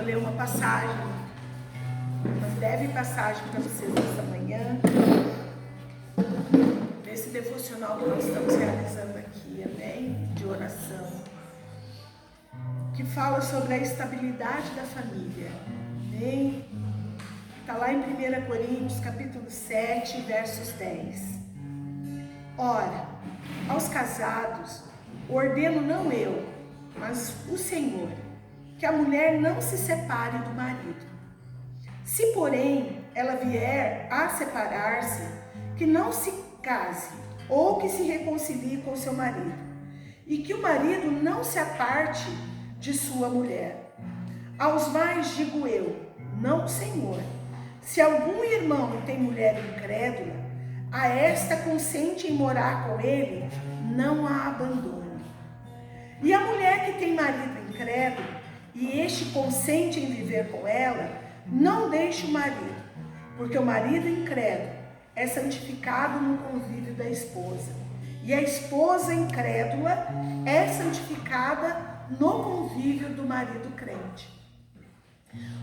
ler uma passagem, uma breve passagem para vocês nessa manhã, desse devocional que nós estamos realizando aqui, amém? De oração, que fala sobre a estabilidade da família, amém? Está lá em 1 Coríntios, capítulo 7, versos 10. Ora, aos casados, ordeno não eu, mas o Senhor, que a mulher não se separe do marido. Se, porém, ela vier a separar-se, que não se case, ou que se reconcilie com seu marido, e que o marido não se aparte de sua mulher. Aos mais digo eu, não o Senhor, se algum irmão tem mulher incrédula, a esta consente em morar com ele, não a abandone. E a mulher que tem marido incrédulo, e este consente em viver com ela, não deixe o marido, porque o marido incrédulo é santificado no convívio da esposa, e a esposa incrédula é santificada no convívio do marido crente.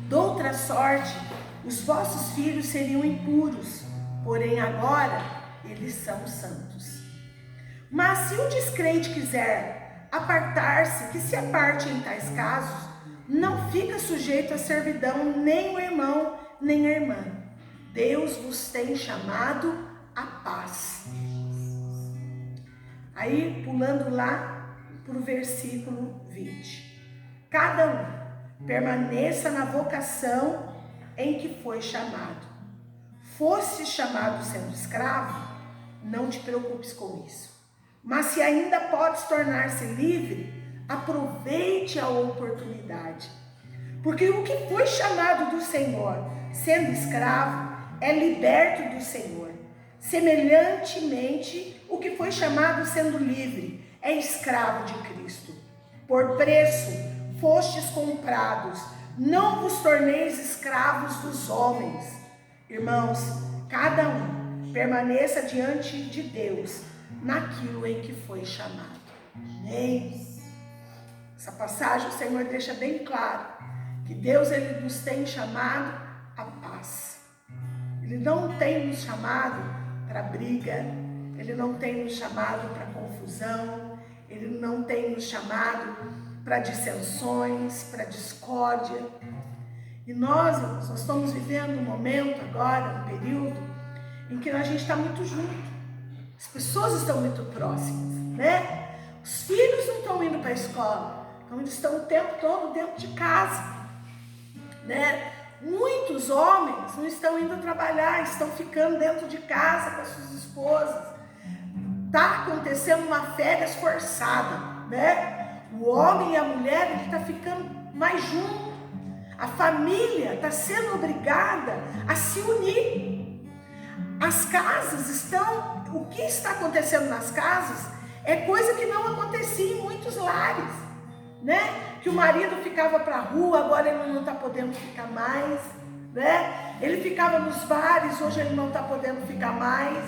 Doutra sorte, os vossos filhos seriam impuros, porém agora eles são santos. Mas se o descrente quiser apartar-se, que se aparte em tais casos, não fica sujeito à servidão nem o irmão, nem a irmã. Deus vos tem chamado à paz. Aí, pulando lá para o versículo 20. Cada um permaneça na vocação em que foi chamado. Fosse chamado sendo escravo, não te preocupes com isso. Mas se ainda podes tornar-se livre, aproveite a oportunidade. Porque o que foi chamado do Senhor, sendo escravo, é liberto do Senhor. Semelhantemente, o que foi chamado sendo livre, é escravo de Cristo. Por preço fostes comprados, não vos torneis escravos dos homens. Irmãos, cada um permaneça diante de Deus naquilo em que foi chamado. Amém? Essa passagem o Senhor deixa bem claro que Deus ele nos tem chamado à paz. Ele não tem nos chamado para briga, Ele não tem nos chamado para confusão, Ele não tem nos chamado para dissensões, para discórdia. E nós estamos vivendo um momento agora, um período, em que a gente está muito junto. As pessoas estão muito próximas, né? Os filhos não estão indo para a escola, então eles estão o tempo todo dentro de casa, né? Muitos homens não estão indo trabalhar, estão ficando dentro de casa com as suas esposas. Está acontecendo uma férias forçada, né? O homem e a mulher ele está ficando mais junto. A família está sendo obrigada a se unir. As casas estão... O que está acontecendo nas casas é coisa que não acontecia em muitos lares, né? Que o marido ficava para a rua, agora ele não está podendo ficar mais, né? Ele ficava nos bares, hoje ele não está podendo ficar mais.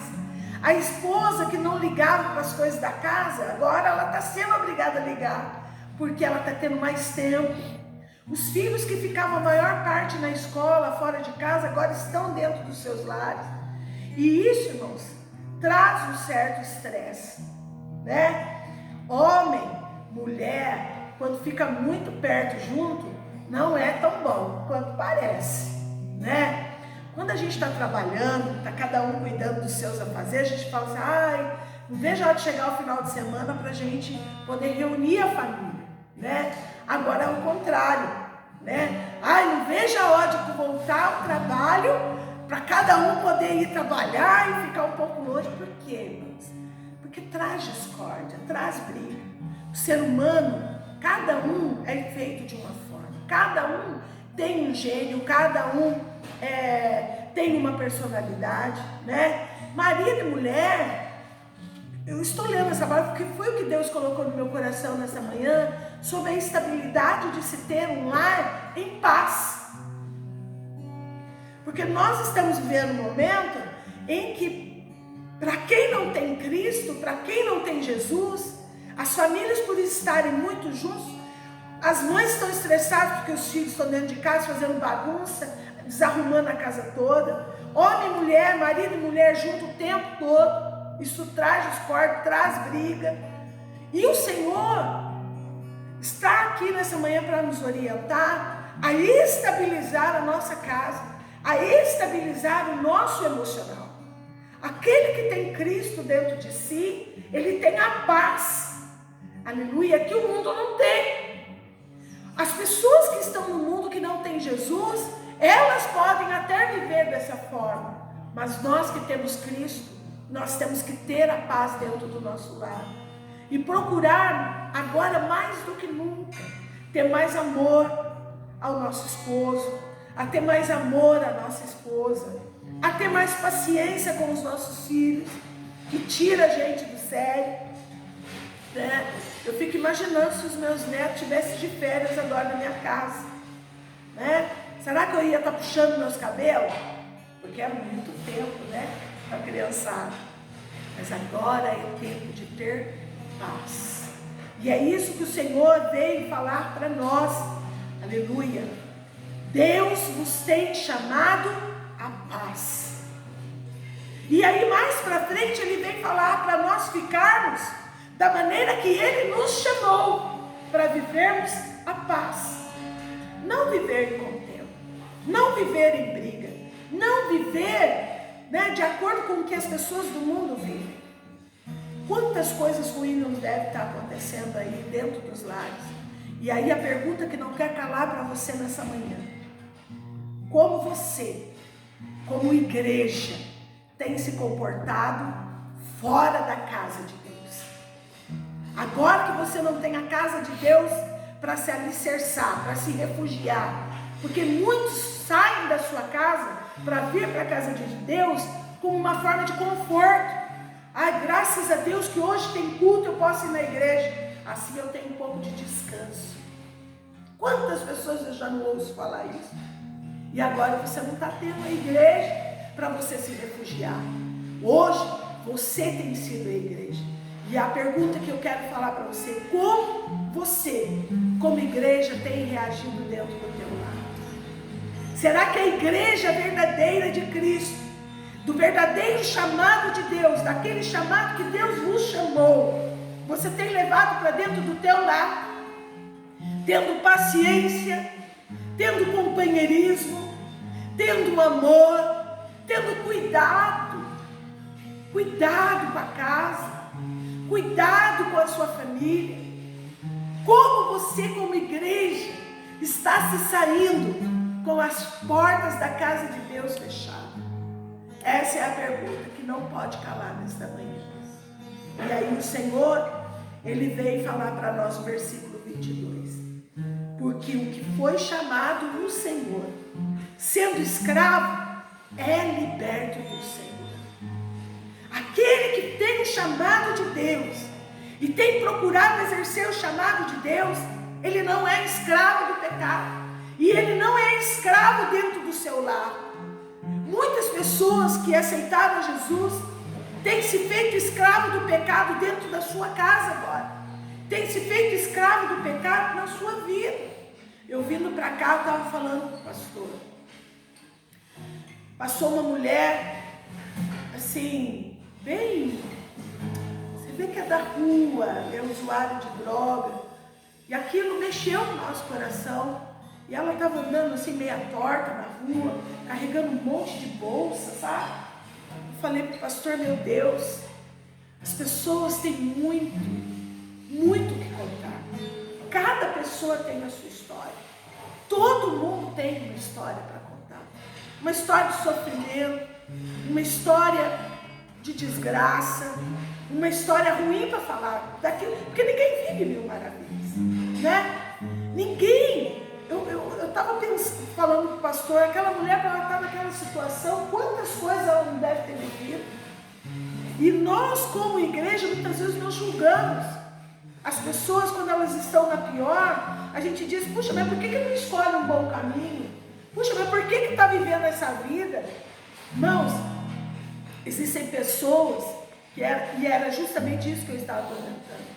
A esposa que não ligava para as coisas da casa, agora ela está sendo obrigada a ligar, porque ela está tendo mais tempo. Os filhos que ficavam a maior parte na escola, fora de casa, agora estão dentro dos seus lares. E isso, irmãos, traz um certo estresse, né? Homem, mulher, quando fica muito perto junto, não é tão bom quanto parece, né? Quando a gente está trabalhando, está cada um cuidando dos seus afazeres, a gente fala assim, ai, não vejo a hora de chegar o final de semana para a gente poder reunir a família, né? Agora é o contrário, né? Ai, não vejo a hora de voltar ao trabalho para cada um poder ir trabalhar e ficar um pouco longe. Por quê, irmãos? Porque traz discórdia, traz briga. O ser humano, cada um é feito de uma forma, cada um tem um gênio, cada um tem uma personalidade, né? Marido e mulher, eu estou lendo essa palavra porque foi o que Deus colocou no meu coração nessa manhã, sobre a estabilidade de se ter um lar em paz. Porque nós estamos vivendo um momento em que, para quem não tem Cristo, para quem não tem Jesus, as famílias por estarem muito juntos, As mães estão estressadas porque os filhos estão dentro de casa fazendo bagunça, desarrumando a casa toda. Homem e mulher, marido e mulher junto o tempo todo. Isso traz discórdia, traz briga. E o Senhor está aqui nessa manhã para nos orientar a estabilizar a nossa casa, a estabilizar o nosso emocional. Aquele que tem Cristo dentro de si, ele tem a paz, aleluia, que o mundo não tem. As pessoas que estão no mundo que não tem Jesus, elas podem até viver dessa forma, mas nós que temos Cristo, nós temos que ter a paz dentro do nosso lar e procurar agora mais do que nunca ter mais amor ao nosso esposo, a ter mais amor à nossa esposa, a ter mais paciência com os nossos filhos, que tira a gente do sério, né? Eu fico imaginando se os meus netos estivessem de férias agora na minha casa, né? Será que eu ia estar puxando meus cabelos? Porque é muito tempo, né, para a criançada. Mas agora é tempo de ter paz. E é isso que o Senhor veio falar para nós. Aleluia. Deus nos tem chamado a paz. E aí mais para frente ele vem falar para nós ficarmos da maneira que ele nos chamou, para vivermos a paz. Não viver em contenda, não viver em briga, não viver, né, de acordo com o que as pessoas do mundo vivem. Quantas coisas ruins não devem estar acontecendo aí dentro dos lares. E aí a pergunta que não quer calar para você nessa manhã: como você, como igreja, tem se comportado fora da casa de Deus? Agora que você não tem a casa de Deus para se alicerçar, para se refugiar, porque muitos saem da sua casa para vir para a casa de Deus como uma forma de conforto. Ai, graças a Deus que hoje tem culto, eu posso ir na igreja, assim eu tenho um pouco de descanso. Quantas pessoas eu já não ouço falar isso? E agora você não está tendo a igreja para você se refugiar. Hoje você tem sido a igreja. E a pergunta que eu quero falar para você: como você, como igreja, tem reagido dentro do teu lar? Será que a igreja verdadeira de Cristo, do verdadeiro chamado de Deus, daquele chamado que Deus nos chamou, você tem levado para dentro do teu lar, tendo paciência, tendo companheirismo, tendo amor, tendo cuidado com a casa, cuidado com a sua família? Como você, como igreja, está se saindo com as portas da casa de Deus fechadas? Essa é a pergunta que não pode calar nesta manhã. E aí o Senhor, ele veio falar para nós no versículo 22. Porque o que foi chamado no Senhor, sendo escravo, é liberto do Senhor. Aquele que tem o chamado de Deus e tem procurado exercer o chamado de Deus, ele não é escravo do pecado. E ele não é escravo dentro do seu lar. Muitas pessoas que aceitaram Jesus têm se feito escravo do pecado dentro da sua casa agora. Têm se feito escravo do pecado na sua vida. Eu vindo para cá, eu estava falando com o pastor. Passou uma mulher, assim, bem... Você vê que é da rua, é usuária de droga. E aquilo mexeu no nosso coração. E ela estava andando assim, meia torta na rua, carregando um monte de bolsa, sabe? Eu falei para o pastor: meu Deus, as pessoas têm muito o que contar. Cada pessoa tem a sua história. Todo mundo tem uma história para contar. Uma história de sofrimento, uma história de desgraça, uma história ruim para falar daquilo, porque ninguém vive mil maravilhas, né? Ninguém. Eu estava falando com o pastor, aquela mulher, para ela estar naquela situação, quantas coisas ela não deve ter vivido. E nós, como igreja, muitas vezes nós julgamos as pessoas quando elas estão na pior. A gente diz: puxa, mas por que não escolhe um bom caminho? Puxa, mas por que está vivendo essa vida? Irmãos, existem pessoas, e era justamente isso que eu estava comentando.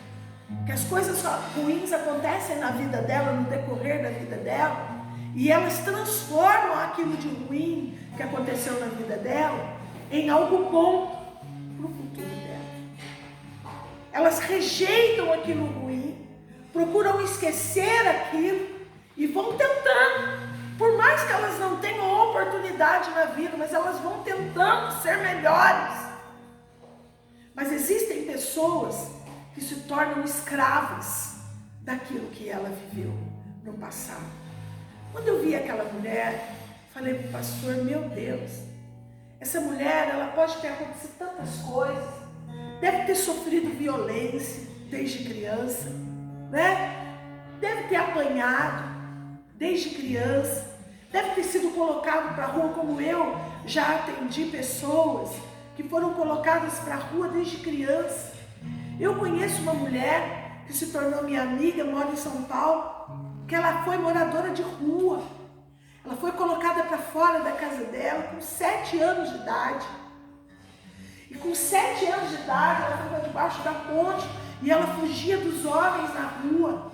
que as coisas ruins acontecem na vida dela, no decorrer da vida dela, e elas transformam aquilo de ruim que aconteceu na vida dela em algo bom para o futuro dela. Elas rejeitam aquilo ruim, procuram esquecer aquilo e vão tentando, por mais que elas não tenham oportunidade na vida, mas elas vão tentando ser melhores. Mas existem pessoas que se tornam escravas daquilo que ela viveu no passado. Quando eu vi aquela mulher, falei para o pastor, meu Deus, essa mulher, ela pode ter acontecido tantas coisas, deve ter sofrido violência desde criança, né? Deve ter apanhado desde criança, deve ter sido colocado para a rua, como eu já atendi pessoas que foram colocadas para a rua desde criança. Eu conheço uma mulher que se tornou minha amiga, mora em São Paulo, que ela foi moradora de rua. Ela foi colocada para fora da casa dela com 7 anos de idade. E com 7 anos de idade, ela foi para debaixo da ponte e ela fugia dos homens na rua.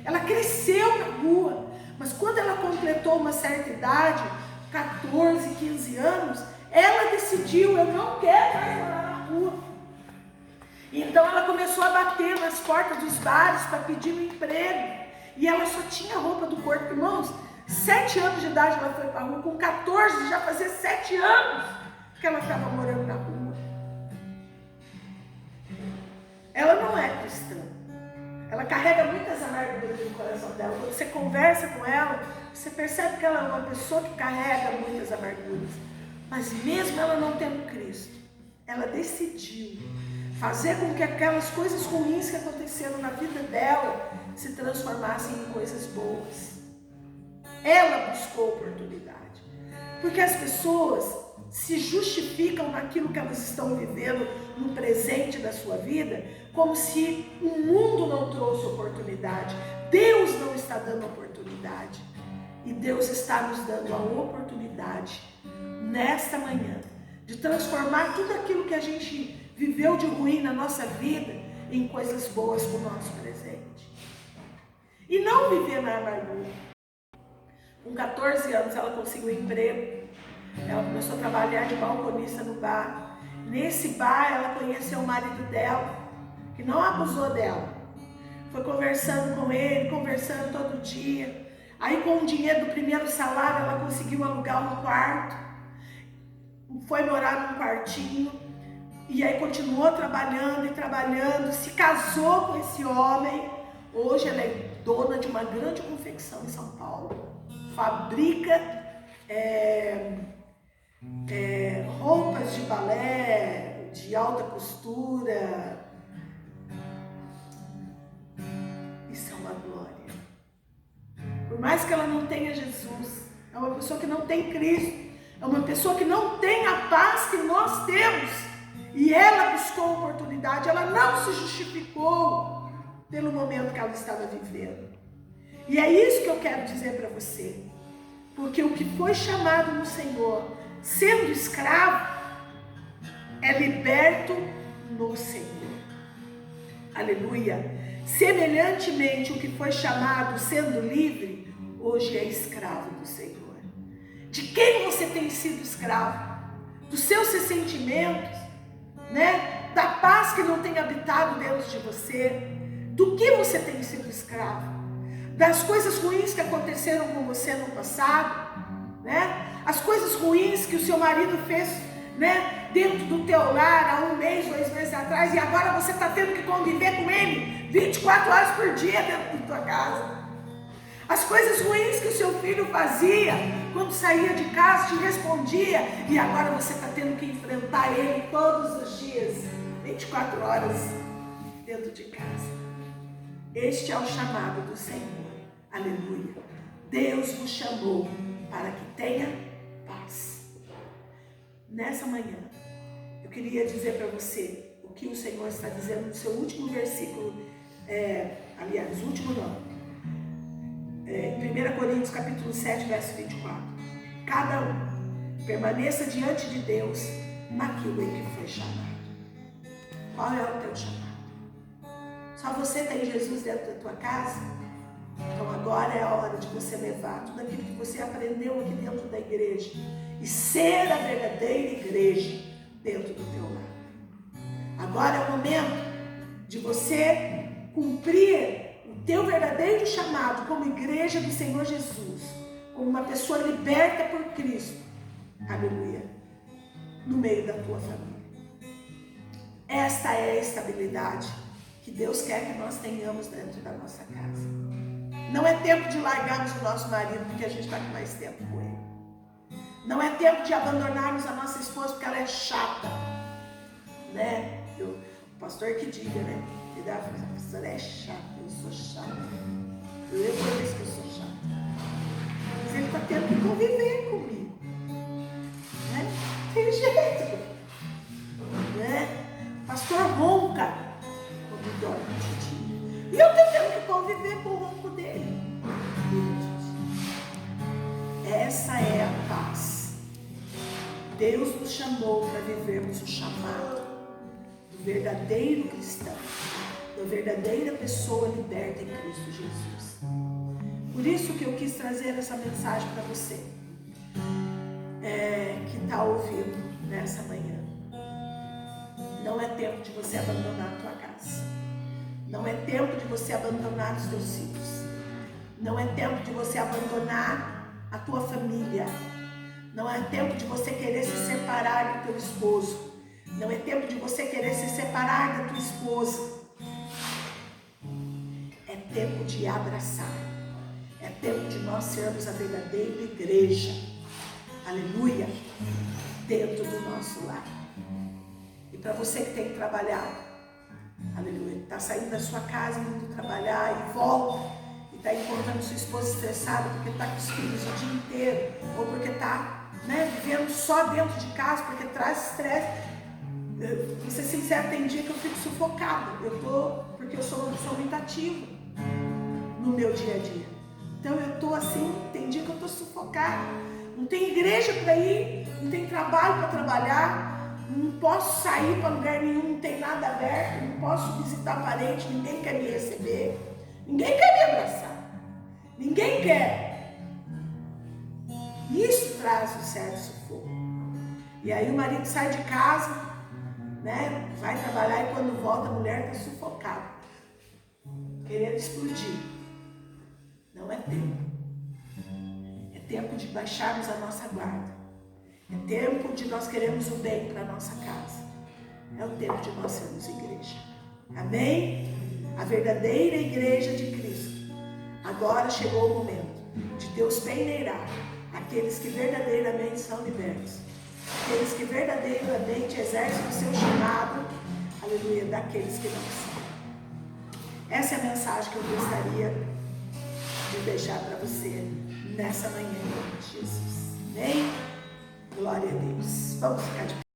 Ela cresceu na rua, mas quando ela completou uma certa idade, 14, 15 anos, ela decidiu, eu não quero mais morar na rua. Então ela começou a bater nas portas dos bares para pedir um emprego. E ela só tinha roupa do corpo, irmãos. 7 anos de idade ela foi para a rua, com 14 já fazia 7 anos que ela estava morando na rua. Ela não é cristã. Ela carrega muitas amarguras no coração dela. Quando você conversa com ela, você percebe que ela é uma pessoa que carrega muitas amarguras. Mas mesmo ela não tendo Cristo, ela decidiu fazer com que aquelas coisas ruins que aconteceram na vida dela se transformassem em coisas boas. Ela buscou oportunidade. Porque as pessoas se justificam naquilo que elas estão vivendo no presente da sua vida, como se o mundo não trouxe oportunidade. Deus não está dando oportunidade. E Deus está nos dando a oportunidade, nesta manhã, de transformar tudo aquilo que a gente viveu de ruim na nossa vida em coisas boas para o nosso presente. E não viver na amargura. Com 14 anos ela conseguiu um emprego. Ela começou a trabalhar de balconista no bar. Nesse bar ela conheceu o marido dela, que não abusou dela. Foi conversando com ele, conversando todo dia. Aí com o dinheiro do primeiro salário ela conseguiu alugar um quarto. Foi morar num quartinho. E aí continuou trabalhando e trabalhando. Se casou com esse homem. Hoje ela é dona de uma grande confecção em São Paulo. Fabrica roupas de balé, de alta costura. Isso é uma glória. Por mais que ela não tenha Jesus, é uma pessoa que não tem Cristo, é uma pessoa que não tem a paz que nós temos. E ela buscou oportunidade, ela não se justificou pelo momento que ela estava vivendo. E é isso que eu quero dizer para você. Porque o que foi chamado no Senhor, sendo escravo, é liberto no Senhor. Aleluia. Semelhantemente, o que foi chamado sendo livre, hoje é escravo do Senhor. De quem você tem sido escravo? Dos seus ressentimentos, né? Da paz que não tem habitado dentro de você. Do que você tem sido escravo? Das coisas ruins que aconteceram com você no passado, né? As coisas ruins que o seu marido fez, né? Dentro do teu lar há 1 mês, 2 meses atrás, e agora você está tendo que conviver com ele 24 horas por dia dentro da tua casa. As coisas ruins que o seu filho fazia quando saía de casa, te respondia, e agora você está tendo que enfrentar ele todos os dias, 24 horas dentro de casa. Este é o chamado do Senhor. Aleluia. Deus nos chamou para que tenha paz. Nessa manhã, eu queria dizer para você o que o Senhor está dizendo no seu último versículo, aliás, último não. 1 Coríntios capítulo 7, verso 24. Cada um permaneça diante de Deus naquilo em que foi chamado. Qual é o teu chamado? Só você tem Jesus dentro da tua casa? Então agora é a hora de você levar tudo aquilo que você aprendeu aqui dentro da igreja e ser a verdadeira igreja dentro do teu lar. Agora é o momento de você cumprir o teu verdadeiro chamado como igreja do Senhor Jesus, como uma pessoa liberta por Cristo, aleluia, no meio da tua família. Esta é a estabilidade que Deus quer que nós tenhamos dentro da nossa casa. Não é tempo de largarmos o nosso marido porque a gente está com mais tempo com ele. Não é tempo de abandonarmos a nossa esposa porque ela é chata, né? O pastor que diga, né? A pessoa é chata, eu sou chata. Eu reconheço que eu sou chata. Mas ele está tendo que conviver comigo, né? Tem jeito, né? Pastor ronca quando dorme de dia. E eu estou tendo que conviver com o ronco dele. Essa é a paz. Deus nos chamou para vivermos o chamado do verdadeiro cristão, da verdadeira pessoa liberta em Cristo Jesus. Por isso que eu quis trazer essa mensagem para você, que está ouvindo nessa manhã. Não é tempo de você abandonar a tua casa. Não é tempo de você abandonar os teus filhos. Não é tempo de você abandonar a tua família. Não é tempo de você querer se separar do teu esposo. Não é tempo de você querer se separar da tua esposa. É tempo de abraçar. É tempo de nós sermos a verdadeira igreja. Aleluia. Dentro do nosso lar. E para você que tem trabalhado, aleluia, está saindo da sua casa, indo trabalhar e volta, e está encontrando sua esposa estressada porque está com os filhos o dia inteiro, ou porque está, vivendo só dentro de casa, porque traz estresse. Vou ser sincera, tem dia que eu fico sufocada, porque eu sou uma pessoa muito ativa no meu dia a dia. Então eu estou assim, tem dia que eu estou sufocada, não tem igreja para ir, não tem trabalho para trabalhar, não posso sair para lugar nenhum, não tem nada aberto, não posso visitar parente, ninguém quer me receber, ninguém quer me abraçar, ninguém quer. Isso traz um certo sufoco. E aí o marido sai de casa, vai trabalhar e quando volta a mulher está sufocada, querendo explodir. Não é tempo. É tempo de baixarmos a nossa guarda. É tempo de nós queremos o bem para a nossa casa. É o tempo de nós sermos igreja. Amém? A verdadeira igreja de Cristo. Agora chegou o momento de Deus peneirar aqueles que verdadeiramente são libertos. Aqueles que verdadeiramente exercem o seu chamado. Aleluia, daqueles que não são. Essa é a mensagem que eu gostaria de deixar para você nessa manhã, em nome de Jesus. Amém? Glória a Deus. Vamos ficar de pé.